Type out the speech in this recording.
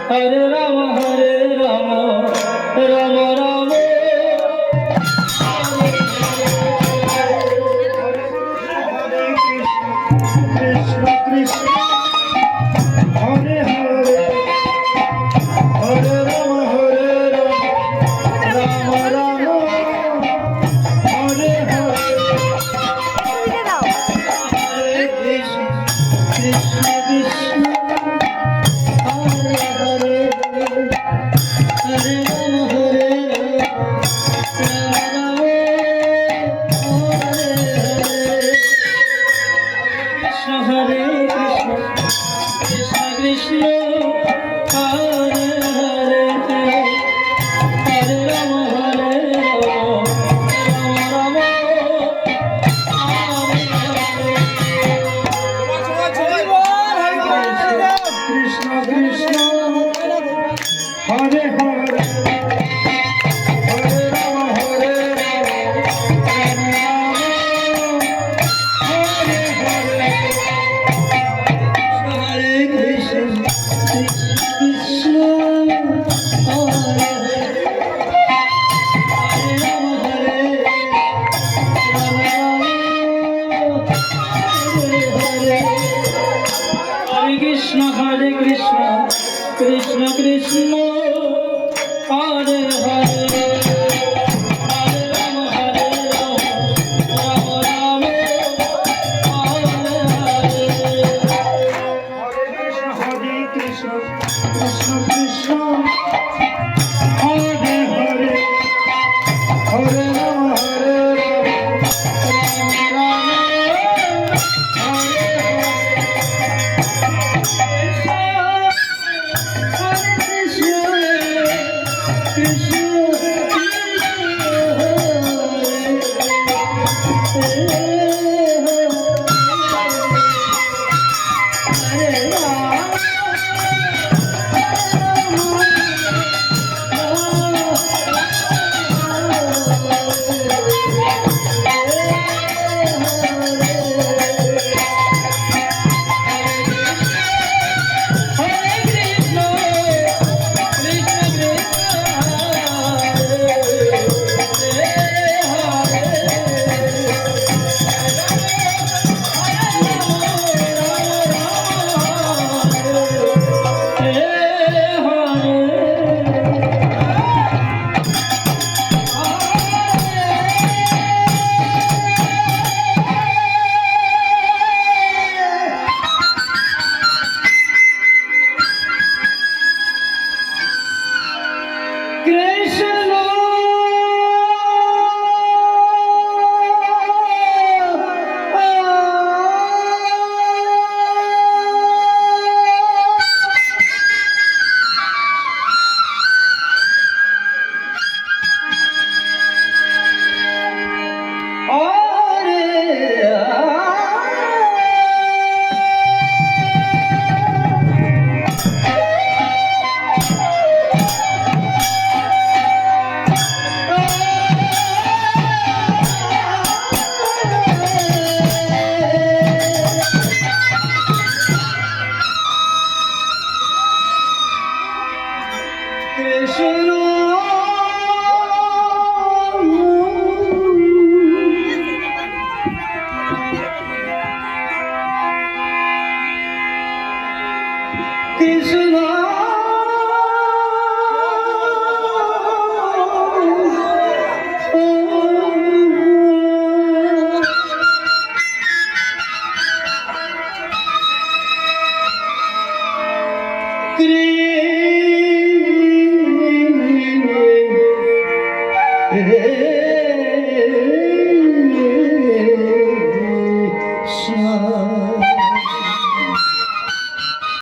Hare Rama Rama Rama Krishna Krishna Hare Hare Hare Rama Rama Rama Hare Hare Hare Krishna Krishna Krishna Hare Hare Hare Rama Hare Krishna Krishna Krishna Hare Hare Hare Rama Rama Krishna Krishna Hare Hare Hare Rama Hare Krishna Krishna Hare Rama Hare Krishna Krishna Krishna Hare Hare Hare Rama Rama Rama Hare Hare Krishna Krishna Krishna Hare Hare Hare Rama Rama Krishna